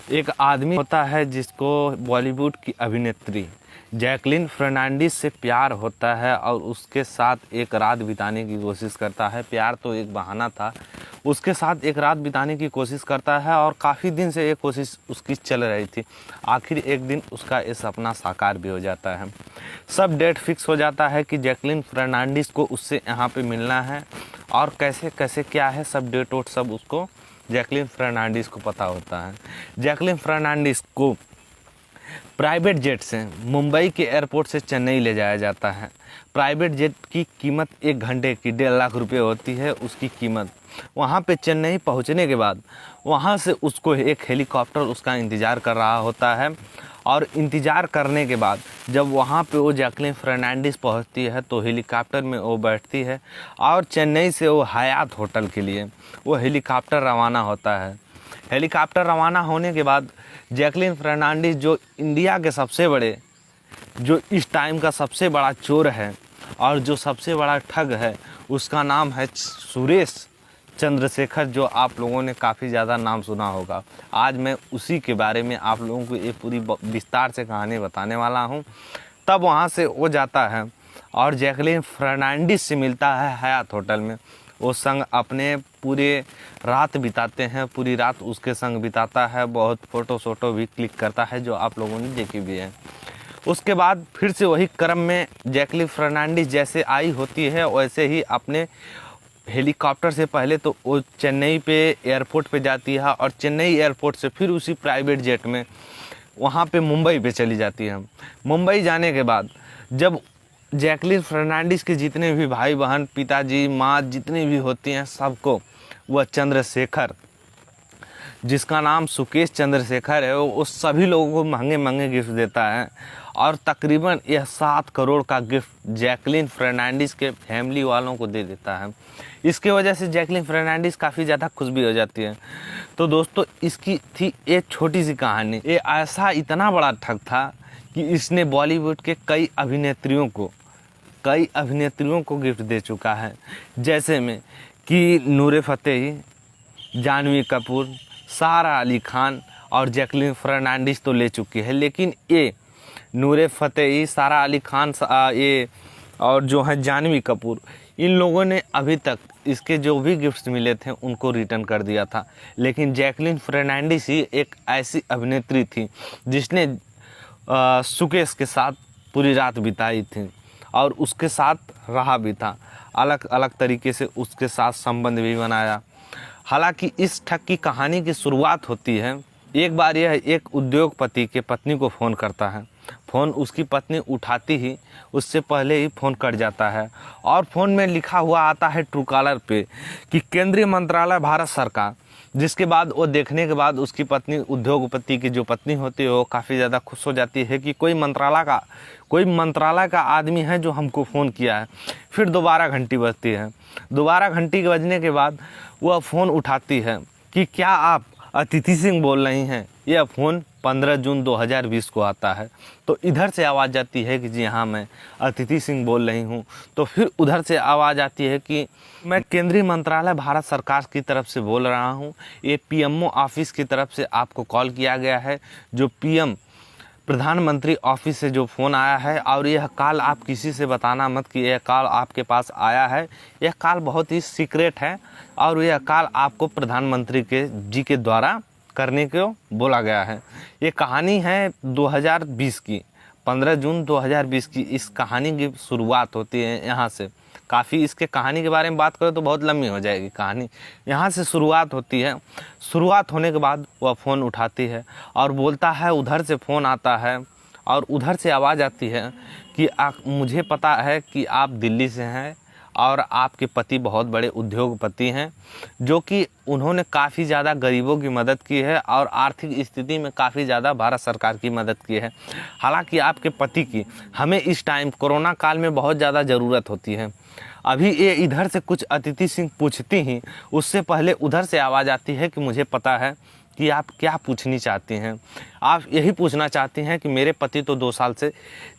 एक आदमी होता है जिसको बॉलीवुड की अभिनेत्री जैकलीन फर्नांडीज से प्यार होता है और उसके साथ एक रात बिताने की कोशिश करता है। प्यार तो एक बहाना था, उसके साथ एक रात बिताने की कोशिश करता है और काफ़ी दिन से ये कोशिश उसकी चल रही थी। आखिर एक दिन उसका ये सपना साकार भी हो जाता है। सब डेट फिक्स हो जाता है कि जैकलीन फर्नांडीज को उससे यहाँ पे मिलना है और कैसे कैसे क्या है, सब डेट वोट सब उसको जैकलीन फर्नांडीज को पता होता है। जैकलीन फर्नांडीज को प्राइवेट जेट से मुंबई के एयरपोर्ट से चेन्नई ले जाया जाता है। प्राइवेट जेट की कीमत 1 घंटे की 1.5 लाख रुपए होती है उसकी कीमत। वहाँ पे चेन्नई पहुँचने के बाद वहाँ से उसको एक हेलीकॉप्टर उसका इंतज़ार कर रहा होता है और इंतज़ार करने के बाद जब वहाँ पे वो जैकलीन फर्नांडीज पहुँचती है तो हेलीकॉप्टर में वो बैठती है और चेन्नई से वो हयात होटल के लिए वो हेलीकॉप्टर रवाना होता है। हेलीकॉप्टर रवाना होने के बाद जैकलीन फर्नांडीज जो इंडिया के सबसे बड़े, जो इस टाइम का सबसे बड़ा चोर है और जो सबसे बड़ा ठग है, उसका नाम है सुरेश चंद्रशेखर, जो आप लोगों ने काफ़ी ज़्यादा नाम सुना होगा। आज मैं उसी के बारे में आप लोगों को एक पूरी विस्तार से कहानी बताने वाला हूँ। तब वहाँ से वो जाता है और जैकलीन फर्नांडीज से मिलता है हयात होटल में। वो संग अपने पूरे रात बिताते हैं, पूरी रात उसके संग बिताता है। बहुत फ़ोटो भी क्लिक करता है जो आप लोगों ने देखी भी है। उसके बाद फिर से वही क्रम में जैकलीन फर्नांडीज जैसे आई होती है वैसे ही अपने हेलीकॉप्टर से पहले तो वो चेन्नई पे एयरपोर्ट पे जाती है और चेन्नई एयरपोर्ट से फिर उसी प्राइवेट जेट में वहाँ पे मुंबई पे चली जाती है। मुंबई जाने के बाद जब जैकलीन फर्नांडीज के जितने भी भाई बहन, पिताजी, माँ जितनी भी होती हैं, सबको वह चंद्रशेखर, जिसका नाम सुकेश चंद्रशेखर है, वो सभी लोगों को महंगे महंगे गिफ्ट देता है और तकरीबन यह 7 करोड़ का गिफ्ट जैकलीन फर्नांडीज के फैमिली वालों को दे देता है। इसके वजह से जैकलीन फर्नांडीज काफ़ी ज़्यादा खुश भी हो जाती है। तो दोस्तों, इसकी थी एक छोटी सी कहानी। ये ऐसा इतना बड़ा ठग था कि इसने बॉलीवुड के कई अभिनेत्रियों को गिफ्ट दे चुका है, जैसे में कि नूर फ़तेही, जानवी कपूर, सारा अली खान और जैकलीन फर्नांडीज तो ले चुकी है। लेकिन ये नूर फ़तेही, सारा अली खान ये और जो है जानवी कपूर, इन लोगों ने अभी तक इसके जो भी गिफ्ट्स मिले थे उनको रिटर्न कर दिया था। लेकिन जैकलीन फर्नांडीज ही एक ऐसी अभिनेत्री थी जिसने सुकेश के साथ पूरी रात बिताई थी और उसके साथ रहा भी था, अलग अलग तरीके से उसके साथ संबंध भी बनाया। हालांकि इस ठग की कहानी की शुरुआत होती है, एक बार यह एक उद्योगपति के पत्नी को फ़ोन करता है। फ़ोन उसकी पत्नी उठाती ही उससे पहले ही फ़ोन कट जाता है और फ़ोन में लिखा हुआ आता है ट्रू कॉलर पे कि केंद्रीय मंत्रालय भारत सरकार। जिसके बाद वो देखने के बाद उसकी पत्नी, उद्योगपति की जो पत्नी होती है, वो काफ़ी ज़्यादा खुश हो जाती है कि कोई मंत्रालय का आदमी है जो हमको फ़ोन किया है। फिर दोबारा घंटी बजती है। दोबारा घंटी बजने के बाद वह फ़ोन उठाती है कि क्या आप अतिथि सिंह बोल रही हैं। यह फ़ोन 15 जून 2020 को आता है। तो इधर से आवाज़ आती है कि जी हाँ, मैं अतिथि सिंह बोल रही हूँ। तो फिर उधर से आवाज़ आती है कि मैं केंद्रीय मंत्रालय भारत सरकार की तरफ से बोल रहा हूँ। ये पीएमओ ऑफिस की तरफ से आपको कॉल किया गया है, जो पीएम प्रधानमंत्री ऑफिस से जो फ़ोन आया है, और यह कॉल आप किसी से बताना मत कि यह कॉल आपके पास आया है। यह कॉल बहुत ही सीक्रेट है और यह कॉल आपको प्रधानमंत्री जी के द्वारा करने को बोला गया है। ये कहानी है 2020 की, 15 जून 2020 की इस कहानी की शुरुआत होती है यहाँ से। काफ़ी इसके कहानी के बारे में बात करें तो बहुत लंबी हो जाएगी कहानी। यहाँ से शुरुआत होती है। शुरुआत होने के बाद वह फ़ोन उठाती है और बोलता है, उधर से फ़ोन आता है और उधर से आवाज़ आती है कि मुझे पता है कि आप दिल्ली से हैं और आपके पति बहुत बड़े उद्योगपति हैं, जो कि उन्होंने काफ़ी ज़्यादा गरीबों की मदद की है और आर्थिक स्थिति में काफ़ी ज़्यादा भारत सरकार की मदद की है। हालांकि आपके पति की हमें इस टाइम कोरोना काल में बहुत ज़्यादा ज़रूरत होती है। अभी ये इधर से कुछ अतिथि सिंह पूछती ही उससे पहले उधर से आवाज़ आती है कि मुझे पता है कि आप क्या पूछनी चाहती हैं। आप यही पूछना चाहती हैं कि मेरे पति तो 2 साल से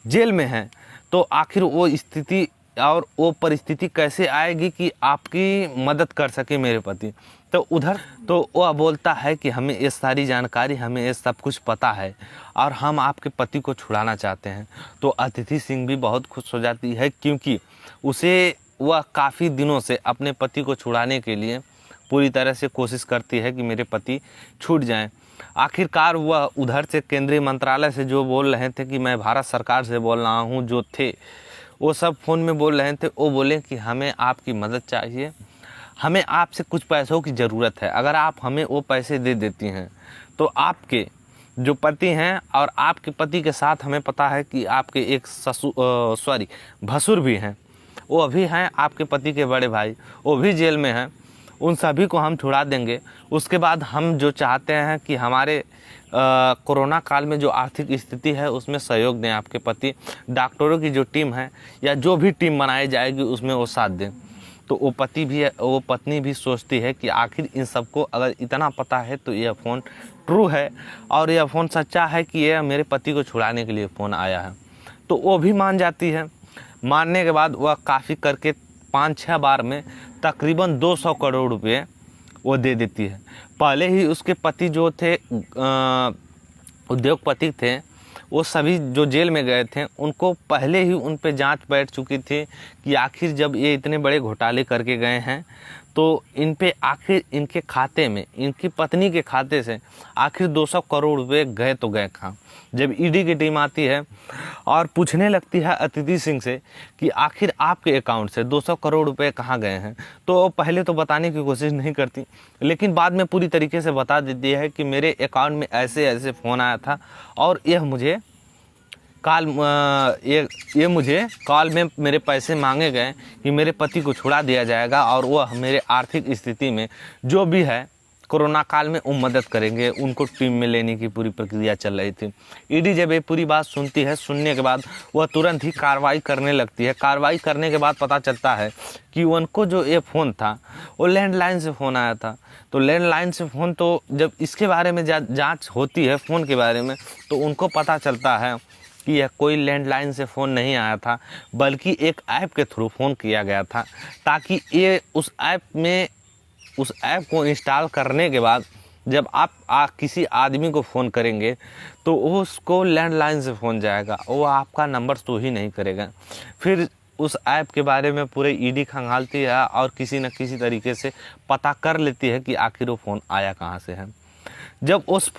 जेल में हैं, तो आखिर वो स्थिति और वो परिस्थिति कैसे आएगी कि आपकी मदद कर सके मेरे पति। तो उधर तो वह बोलता है कि हमें ये सारी जानकारी, हमें ये सब कुछ पता है और हम आपके पति को छुड़ाना चाहते हैं। तो अतिथि सिंह भी बहुत खुश हो जाती है, क्योंकि उसे वह काफ़ी दिनों से अपने पति को छुड़ाने के लिए पूरी तरह से कोशिश करती है कि मेरे पति छूट जाएं। आखिरकार वह उधर से केंद्रीय मंत्रालय से जो बोल रहे थे कि मैं भारत सरकार से बोल रहा हूँ, जो थे वो सब फ़ोन में बोल रहे थे, वो बोले कि हमें आपकी मदद चाहिए, हमें आपसे कुछ पैसों की ज़रूरत है। अगर आप हमें वो पैसे दे देती हैं तो आपके जो पति हैं और आपके पति के साथ हमें पता है कि आपके एक भसुर भी हैं, वो अभी हैं आपके पति के बड़े भाई, वो भी जेल में हैं, उन सभी को हम छुड़ा देंगे। उसके बाद हम जो चाहते हैं कि हमारे कोरोना काल में जो आर्थिक स्थिति है उसमें सहयोग दें आपके पति, डॉक्टरों की जो टीम है या जो भी टीम बनाई जाएगी उसमें वो साथ दें। तो वो पत्नी भी सोचती है कि आखिर इन सबको अगर इतना पता है तो यह फ़ोन ट्रू है और यह फ़ोन सच्चा है कि यह मेरे पति को छुड़ाने के लिए फ़ोन आया है। तो वो भी मान जाती है। मानने के बाद वह काफ़ी करके 5-6 बार में तकरीबन 200 करोड़ रुपए वो दे देती है। पहले ही उसके पति जो थे उद्योगपति थे, वो सभी जो जेल में गए थे उनको पहले ही उन पे जांच बैठ चुकी थी कि आखिर जब ये इतने बड़े घोटाले करके गए हैं तो इन पे आखिर इनके खाते में, इनकी पत्नी के खाते से आखिर 200 करोड़ रुपए गए तो गए कहाँ। जब ईडी की टीम आती है और पूछने लगती है अतिथि सिंह से कि आखिर आपके अकाउंट से 200 करोड़ रुपए कहाँ गए हैं, तो पहले तो बताने की कोशिश नहीं करती, लेकिन बाद में पूरी तरीके से बता देती है कि मेरे अकाउंट में ऐसे ऐसे फ़ोन आया था और यह मुझे ये मुझे कॉल में मेरे पैसे मांगे गए कि मेरे पति को छुड़ा दिया जाएगा और वह मेरे आर्थिक स्थिति में जो भी है कोरोना काल में वो मदद करेंगे। उनको टीम में लेने की पूरी प्रक्रिया चल रही थी। ईडी जब ये पूरी बात सुनती है, सुनने के बाद वह तुरंत ही कार्रवाई करने लगती है। कार्रवाई करने के बाद पता चलता है कि उनको जो ये फ़ोन था वो लैंडलाइन से फ़ोन आया था। तो लैंडलाइन से फ़ोन, तो जब इसके बारे में जाँच होती है फ़ोन के बारे में, तो उनको पता चलता है कि यह कोई लैंडलाइन से फ़ोन नहीं आया था, बल्कि एक ऐप के थ्रू फ़ोन किया गया था, ताकि ये उस ऐप को इंस्टॉल करने के बाद जब आप किसी आदमी को फ़ोन करेंगे तो उसको लैंडलाइन से फ़ोन जाएगा, वो आपका नंबर तो ही नहीं करेगा। फिर उस ऐप के बारे में पूरे ईडी खंगालती है और किसी न किसी तरीके से पता कर लेती है कि आखिर वो फ़ोन आया कहाँ से है। जब उस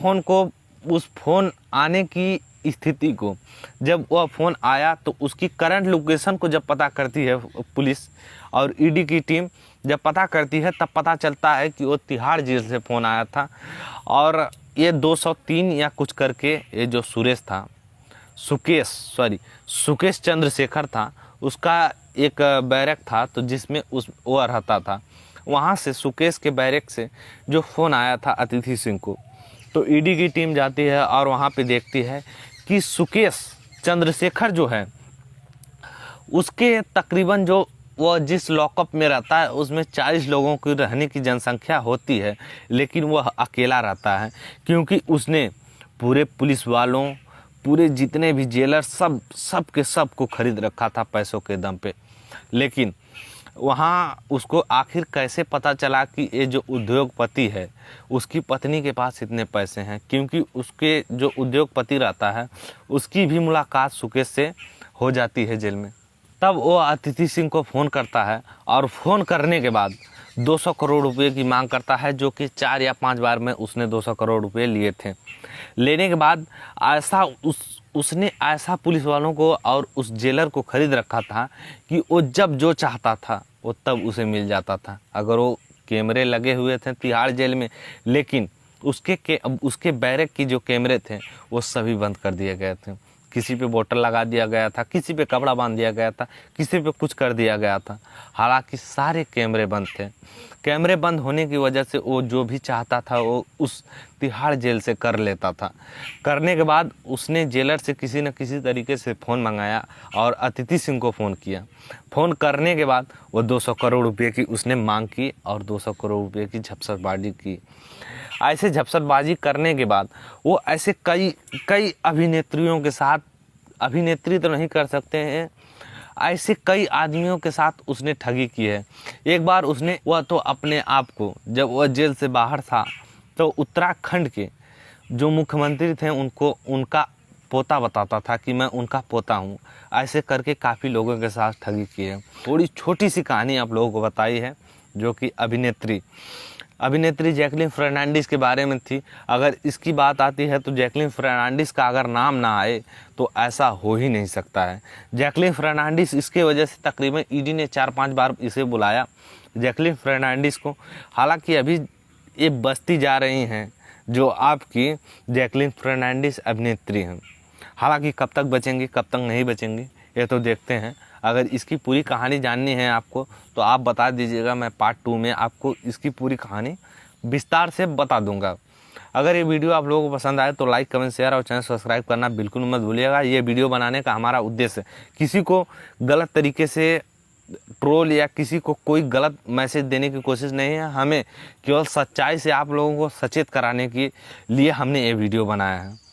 फ़ोन आने की स्थिति को, जब वह फ़ोन आया तो उसकी करंट लोकेशन को जब पता करती है पुलिस और ईडी की टीम जब पता करती है, तब पता चलता है कि वो तिहाड़ जेल से फ़ोन आया था और ये 203 या कुछ करके ये जो सुकेश चंद्रशेखर था, उसका एक बैरक था तो जिसमें वो रहता था। वहाँ से सुकेश के बैरक से जो फ़ोन आया था अतिथि सिंह को, तो ईडी की टीम जाती है और वहाँ पे देखती है कि सुकेश चंद्रशेखर जो है उसके तकरीबन जो वह जिस लॉकअप में रहता है उसमें 40 लोगों की रहने की जनसंख्या होती है, लेकिन वह अकेला रहता है क्योंकि उसने पूरे पुलिस वालों, पूरे जितने भी जेलर सब के सब को खरीद रखा था पैसों के दम पे। लेकिन वहाँ उसको आखिर कैसे पता चला कि ये जो उद्योगपति है उसकी पत्नी के पास इतने पैसे हैं, क्योंकि उसके जो उद्योगपति रहता है उसकी भी मुलाकात सुकेश से हो जाती है जेल में। तब वो अतिथि सिंह को फ़ोन करता है और फ़ोन करने के बाद 200 करोड़ रुपए की मांग करता है, जो कि 4 या 5 बार में उसने 200 करोड़ रुपए लिए थे। लेने के बाद उसने ऐसा पुलिस वालों को और उस जेलर को खरीद रखा था कि वो जब जो चाहता था वो तब उसे मिल जाता था। अगर वो कैमरे लगे हुए थे तिहाड़ जेल में, लेकिन उसके बैरक की जो कैमरे थे वो सभी बंद कर दिए गए थे। किसी पे बोतल लगा दिया गया था, किसी पे कपड़ा बांध दिया गया था, किसी पे कुछ कर दिया गया था। हालांकि सारे कैमरे बंद थे। कैमरे बंद होने की वजह से वो जो भी चाहता था वो उस तिहाड़ जेल से कर लेता था। करने के बाद उसने जेलर से किसी न किसी तरीके से फ़ोन मंगाया और अतिथि सिंह को फ़ोन किया। फ़ोन करने के बाद वो 200 करोड़ रुपये की उसने मांग की और 200 करोड़ रुपये की झपटबाजी की। ऐसे झपटबाजी करने के बाद वो ऐसे कई अभिनेत्रियों के साथ, अभिनेत्री तो नहीं कर सकते हैं, ऐसे कई आदमियों के साथ उसने ठगी की है। एक बार वह तो अपने आप को, जब वह जेल से बाहर था तो उत्तराखंड के जो मुख्यमंत्री थे उनको उनका पोता बताता था कि मैं उनका पोता हूँ। ऐसे करके काफ़ी लोगों के साथ ठगी की है। थोड़ी छोटी सी कहानी आप लोगों को बताई है जो कि अभिनेत्री जैकलीन फर्नांडिस के बारे में थी। अगर इसकी बात आती है तो जैकलीन फर्नांडिस का अगर नाम ना आए तो ऐसा हो ही नहीं सकता है। जैकलीन फर्नांडिस, इसके वजह से तकरीबन ईडी ने 4-5 बार इसे बुलाया, जैकलीन फर्नांडिस को। हालांकि अभी ये बचती जा रही हैं जो आपकी जैकलीन फर्नांडिस अभिनेत्री हैं। हालांकि कब तक बचेंगी कब तक नहीं बचेंगी ये तो देखते हैं। अगर इसकी पूरी कहानी जाननी है आपको तो आप बता दीजिएगा, मैं पार्ट 2 में आपको इसकी पूरी कहानी विस्तार से बता दूंगा। अगर ये वीडियो आप लोगों को पसंद आए तो लाइक, कमेंट, शेयर और चैनल सब्सक्राइब करना बिल्कुल मत भूलिएगा। ये वीडियो बनाने का हमारा उद्देश्य किसी को गलत तरीके से ट्रोल या किसी को कोई गलत मैसेज देने की कोशिश नहीं है। हमें केवल सच्चाई से आप लोगों को सचेत कराने के लिए हमने ये वीडियो बनाया है।